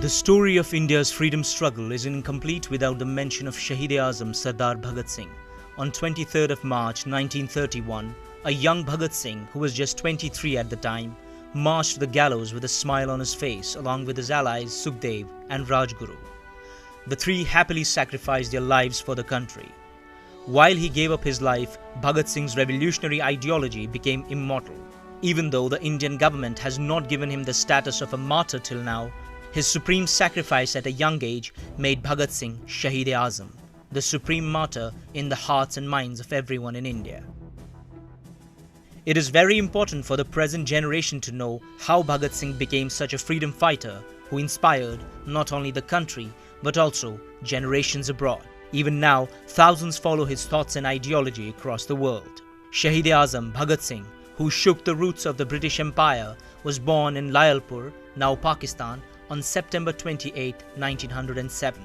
The story of India's freedom struggle is incomplete without the mention of Shaheed-e-Azam Sardar Bhagat Singh. On 23rd of March 1931, a young Bhagat Singh, who was just 23 at the time, marched to the gallows with a smile on his face along with his allies Sukhdev and Rajguru. The three happily sacrificed their lives for the country. While he gave up his life, Bhagat Singh's revolutionary ideology became immortal. Even though the Indian government has not given him the status of a martyr till now, his supreme sacrifice at a young age made Bhagat Singh Shaheed-e-Azam, the supreme martyr in the hearts and minds of everyone in India. It is very important for the present generation to know how Bhagat Singh became such a freedom fighter who inspired not only the country but also generations abroad. Even now, thousands follow his thoughts and ideology across the world. Shaheed-e-Azam Bhagat Singh, who shook the roots of the British Empire, was born in Layalpur, now Pakistan, on September 28, 1907.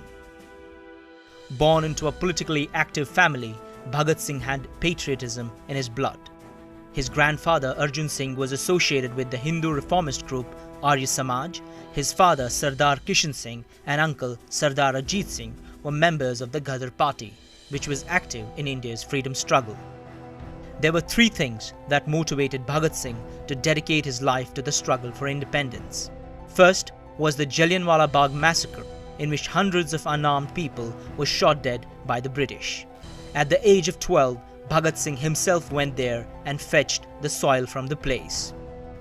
Born into a politically active family, Bhagat Singh had patriotism in his blood. His grandfather Arjun Singh was associated with the Hindu reformist group Arya Samaj. His father Sardar Kishan Singh and uncle Sardar Ajit Singh were members of the Ghadar party, which was active in India's freedom struggle. There were three things that motivated Bhagat Singh to dedicate his life to the struggle for independence. First was the Jallianwala Bagh massacre, in which hundreds of unarmed people were shot dead by the British. At the age of 12, Bhagat Singh himself went there and fetched the soil from the place.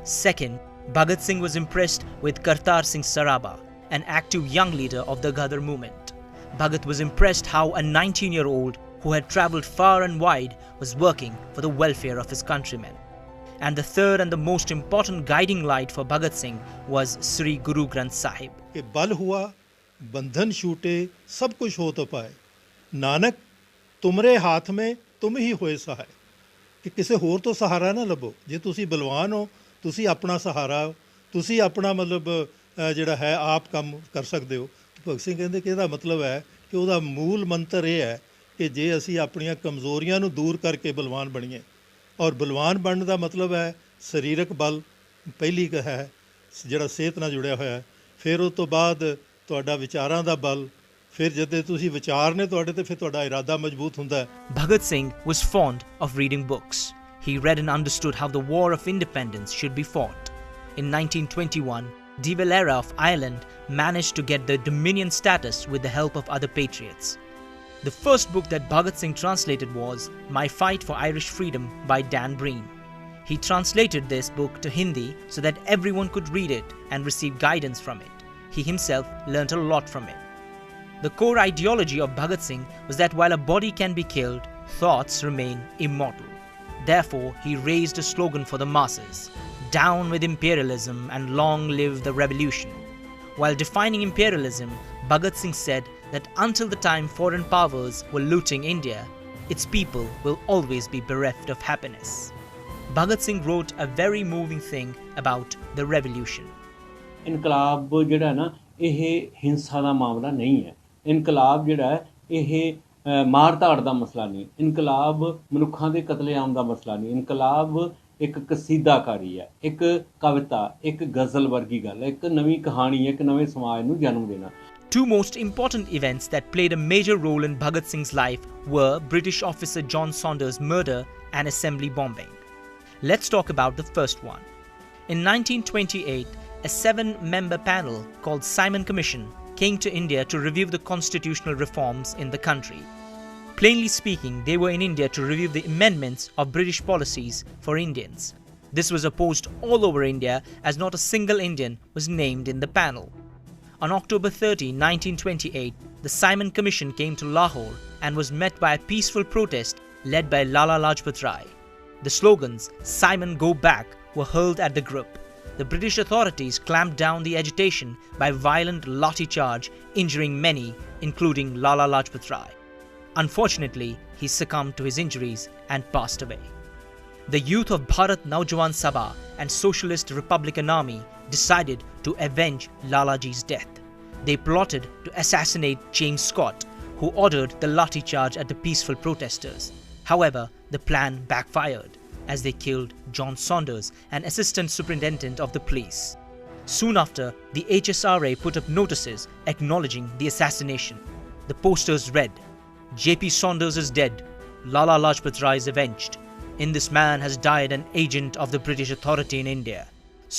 Second, Bhagat Singh was impressed with Kartar Singh Saraba, an active young leader of the Ghadar movement. Bhagat was impressed how a 19-year-old who had travelled far and wide was working for the welfare of his countrymen. And the third and the most important guiding light for Bhagat Singh was Sri Guru Granth Sahib. कि बल हुआ बंधन छूटे सब कुछ हो तो पाए नानक तुमरे हाथ में तुम ही होए सहाय कि किसी होर तो सहारा ना लभो जे तुसी बलवान हो तुसी अपना सहारा हो तुसी अपना मतलब जिहड़ा है आप काम कर सकते हो। भगत सिंह कहते कि इहदा मतलब है कि उहदा मूल मंत्र यह है कि जे असी अपनियां कमज़ोरियां नूं दूर करके बलवान बणीए और बलवान बनने का मतलब है सरीरक बल पहली है जिहड़ा सेहत नाल जुड़िया होया फिर उस तो बाद तुहाडा विचारां दा बल फिर जदे तुसीं विचार ने तुहाडे ते फिर तुहाडा इरादा मजबूत हुंदा है। Bhagat Singh was fond of reading books. He read and understood how the War of Independence should be fought. In 1921, De Valera of Ireland managed to get the Dominion status with the help of other patriots. The first book that Bhagat Singh translated was My Fight for Irish Freedom by Dan Breen. He translated this book to Hindi so that everyone could read it and receive guidance from it. He himself learnt a lot from it. The core ideology of Bhagat Singh was that while a body can be killed, thoughts remain immortal. Therefore, he raised a slogan for the masses, "Down with imperialism and long live the revolution." While defining imperialism, Bhagat Singh said that until the time foreign powers were looting India, its people will always be bereft of happiness. Bhagat Singh wrote a very moving thing about the revolution. इनकलाब जिहड़ा ना ਇਹ ਹਿੰਸਾ ਦਾ ਮਾਮਲਾ ਨਹੀਂ ਹੈ। ਇਨਕਲਾਬ ਜਿਹੜਾ ਹੈ ਇਹ ਮਾਰ ਧਾੜ ਦਾ ਮਸਲਾ ਨਹੀਂ। ਇਨਕਲਾਬ ਮਨੁੱਖਾਂ ਦੇ ਕਤਲੇਆਮ ਦਾ ਮਸਲਾ ਨਹੀਂ। ਇਨਕਲਾਬ ਇੱਕ ਕਸੀਦਾਕਾਰੀ ਹੈ, ਇੱਕ ਕਵਿਤਾ, ਇੱਕ ਗਜ਼ਲ ਵਰਗੀ ਗੱਲ ਹੈ, ਇੱਕ ਨਵੀਂ ਕਹਾਣੀ, ਇੱਕ ਨਵੇਂ ਸਮਾਜ ਨੂੰ ਜਨਮ ਦੇਣਾ। Two most important events that played a major role in Bhagat Singh's life were British officer John Saunders' murder and assembly bombing. Let's talk about the first one. In 1928, a 7-member panel called Simon Commission came to India to review the constitutional reforms in the country. Plainly speaking, they were in India to review the amendments of British policies for Indians. This was opposed all over India as not a single Indian was named in the panel. On October 30, 1928, the Simon Commission came to Lahore and was met by a peaceful protest led by Lala Lajpat Rai. The slogans "Simon Go Back" were hurled at the group. The British authorities clamped down the agitation by violent lathi charge, injuring many, including Lala Lajpat Rai. Unfortunately, he succumbed to his injuries and passed away. The youth of Bharat Naujawan Sabha and Socialist Republican Army decided to avenge Lalaji's death. They plotted to assassinate James Scott, who ordered the lathi charge at the peaceful protesters. However, the plan backfired as they killed John Saunders, an assistant superintendent of the police. Soon after, the HSRA put up notices acknowledging the assassination. The posters read, "J.P. Saunders is dead. Lala Lajpat Rai is avenged. In this man has died an agent of the British authority in India.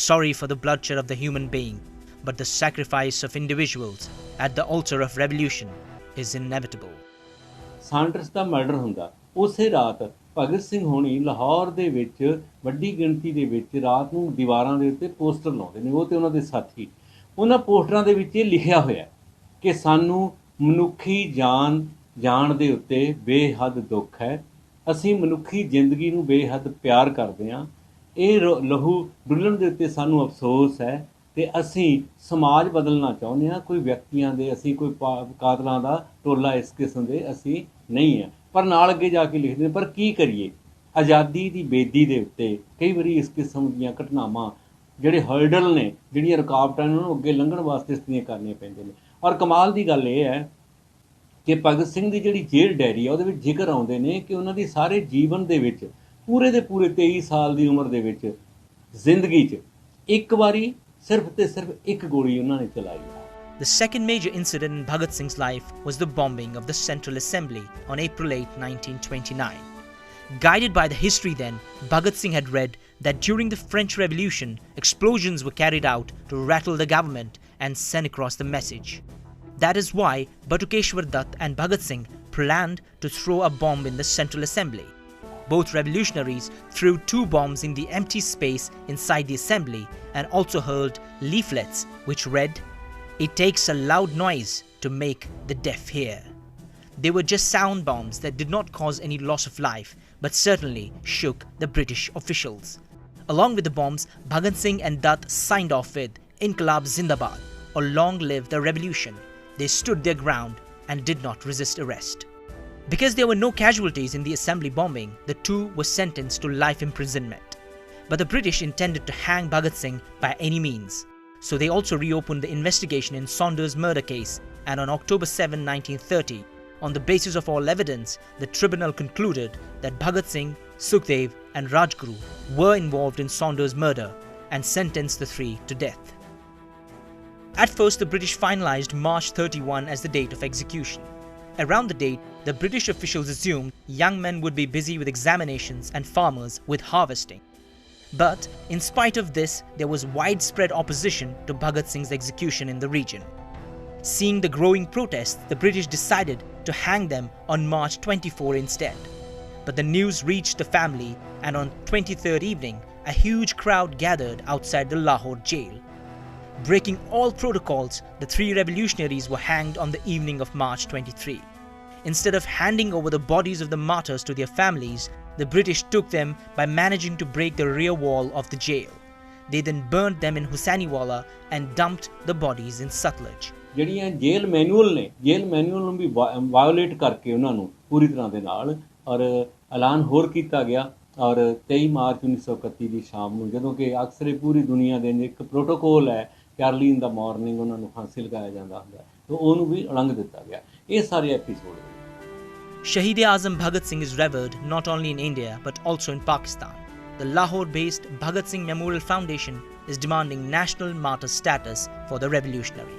Sorry for the bloodshed of the human being, but the sacrifice of individuals at the altar of revolution is inevitable." Saunders the murder ਹੁੰਦਾ ਉਸੇ ਰਾਤ ਭਗਤ ਸਿੰਘ ਹੋਣੀ ਲਾਹੌਰ ਦੇ ਵਿੱਚ ਵੱਡੀ ਗਿਣਤੀ ਦੇ ਵਿੱਚ ਰਾਤ ਨੂੰ ਦੀਵਾਰਾਂ ਦੇ ਉੱਤੇ ਪੋਸਟਰ ਲਾਉਂਦੇ ਨੇ, ਉਹ ਤੇ ਉਹਨਾਂ ਦੇ ਸਾਥੀ। ਉਹਨਾਂ ਪੋਸਟਰਾਂ ਦੇ ਵਿੱਚ ਇਹ ਲਿਖਿਆ ਹੋਇਆ ਕਿ ਸਾਨੂੰ ਮਨੁੱਖੀ ਜਾਨ ਦੇ ਉੱਤੇ ਬੇਹੱਦ ਦੁੱਖ ਹੈ, ਅਸੀਂ ਮਨੁੱਖੀ ਜ਼ਿੰਦਗੀ ਨੂੰ ਬੇਹੱਦ ਪਿਆਰ ਕਰਦੇ ਹਾਂ, ਇਹ ਲਹੂ ਡੁੱਲਣ ਦੇ ਉੱਤੇ ਸਾਨੂੰ ਅਫਸੋਸ ਹੈ ਤੇ ਅਸੀਂ ਸਮਾਜ ਬਦਲਣਾ ਚਾਹੁੰਦੇ ਹਾਂ। ਕੋਈ ਵਿਅਕਤੀਆਂ ਦੇ ਅਸੀਂ ਕੋਈ ਕਾਤਲਾਂ ਦਾ ਟੋਲਾ ਇਸ ਕਿਸਮ ਦੇ ਅਸੀਂ ਨਹੀਂ ਹੈ। ਪਰ ਨਾਲ ਅੱਗੇ ਜਾ ਕੇ ਲਿਖਦੇ ਨੇ, ਪਰ ਕੀ ਕਰੀਏ, ਆਜ਼ਾਦੀ ਦੀ ਬੇਦੀ ਦੇ ਉੱਤੇ ਕਈ ਵਾਰੀ ਇਸ ਕਿਸਮ ਦੀਆਂ ਘਟਨਾਵਾਂ ਜਿਹੜੇ ਹਰਡਲ ਨੇ, ਜਿਹੜੀਆਂ ਰੁਕਾਵਟਾਂ ਨੇ, ਉਹਨਾਂ ਨੂੰ ਅੱਗੇ ਲੰਘਣ ਵਾਸਤੇ ਇਸ ਦੀਆਂ ਕਰਨੀਆਂ ਪੈਂਦੀਆਂ ਨੇ। ਔਰ ਕਮਾਲ ਦੀ ਗੱਲ ਇਹ ਹੈ ਕਿ ਭਗਤ ਸਿੰਘ ਦੀ ਜਿਹੜੀ ਜੇਲ੍ਹ ਡਾਇਰੀ ਆ ਉਹਦੇ ਵਿੱਚ ਜ਼ਿਕਰ ਆਉਂਦੇ ਨੇ ਕਿ ਉਹਨਾਂ ਦੀ ਸਾਰੇ ਜੀਵਨ ਦੇ ਵਿੱਚ ਪੂਰੇ ਦੇ ਪੂਰੇ 23 ਸਾਲ ਦੀ ਉਮਰ ਦੇ ਵਿੱਚ ਜ਼ਿੰਦਗੀ 'ਚ ਇੱਕ ਵਾਰੀ ਸਿਰਫ ਤੇ ਸਿਰਫ ਇੱਕ ਗੋਲੀ ਉਹਨਾਂ ਨੇ ਚਲਾਈ ਹੈ। The second major incident in Bhagat Singh's life was the bombing of the Central Assembly on April 8, 1929. Guided by the history then, Bhagat Singh had read that during the French Revolution, explosions were carried out to rattle the government and send across the message. That is why Batukeshwar Dutt and Bhagat Singh planned to throw a bomb in the Central Assembly. Both revolutionaries threw 2 bombs in the empty space inside the assembly and also hurled leaflets which read, "It takes a loud noise to make the deaf hear." They were just sound bombs that did not cause any loss of life, but certainly shook the British officials. Along with the bombs, Bhagat Singh and Dutt signed off with "Inqilab Zindabad" or "Long live the revolution." They stood their ground and did not resist arrest. Because there were no casualties in the assembly bombing, the two were sentenced to life imprisonment. But the British intended to hang Bhagat Singh by any means. So they also reopened the investigation in Saunders' murder case, and on October 7, 1930, on the basis of all evidence, the tribunal concluded that Bhagat Singh, Sukhdev and Rajguru were involved in Saunders' murder and sentenced the 3 to death. At first, the British finalized March 31 as the date of execution. Around the date, the British officials assumed young men would be busy with examinations and farmers with harvesting. But in spite of this, there was widespread opposition to Bhagat Singh's execution in the region. Seeing the growing protests, the British decided to hang them on March 24 instead. But the news reached the family, and on 23rd evening, a huge crowd gathered outside the Lahore Jail. Breaking all protocols, the 3 revolutionaries were hanged on the evening of March 23. Instead of handing over the bodies of the martyrs to their families, the British took them by managing to break the rear wall of the jail. They then burned them in Hussainiwala and dumped the bodies in Sutlej. ਜਿਹੜੀਆਂ ਜੇਲ੍ਹ manual ਨੂੰ ਵੀ violate ਕਰਕੇ ਉਹਨਾਂ ਨੂੰ ਪੂਰੀ ਤਰ੍ਹਾਂ ਦੇ ਨਾਲ ਔਰ ਐਲਾਨ ਹੋਰ ਕੀਤਾ ਗਿਆ। ਔਰ 23 ਮਾਰਚ 1931 ਦੀ ਸ਼ਾਮ ਨੂੰ, ਜਦੋਂ ਕਿ ਅਕਸਰ ਪੂਰੀ ਦੁਨੀਆ ਦੇ ਇੱਕ ਪ੍ਰੋਟੋਕੋਲ ਹੈ ਕਿ ਅਰਲੀ ਇਨ ਦਾ ਮਾਰਨਿੰਗ ਉਹਨਾਂ ਨੂੰ ਫਾਂਸੀ ਲਗਾਇਆ ਜਾਂਦਾ ਹੁੰਦਾ, ਤਾਂ ਉਹਨੂੰ ਵੀ ਉਲੰਘ ਦਿੱਤਾ ਗਿਆ। ਇਹ ਸਾਰੇ episode Shaheed Bhagat Singh is revered not only in India but also in Pakistan. The Lahore-based Bhagat Singh Memorial Foundation is demanding national martyr status for the revolutionary.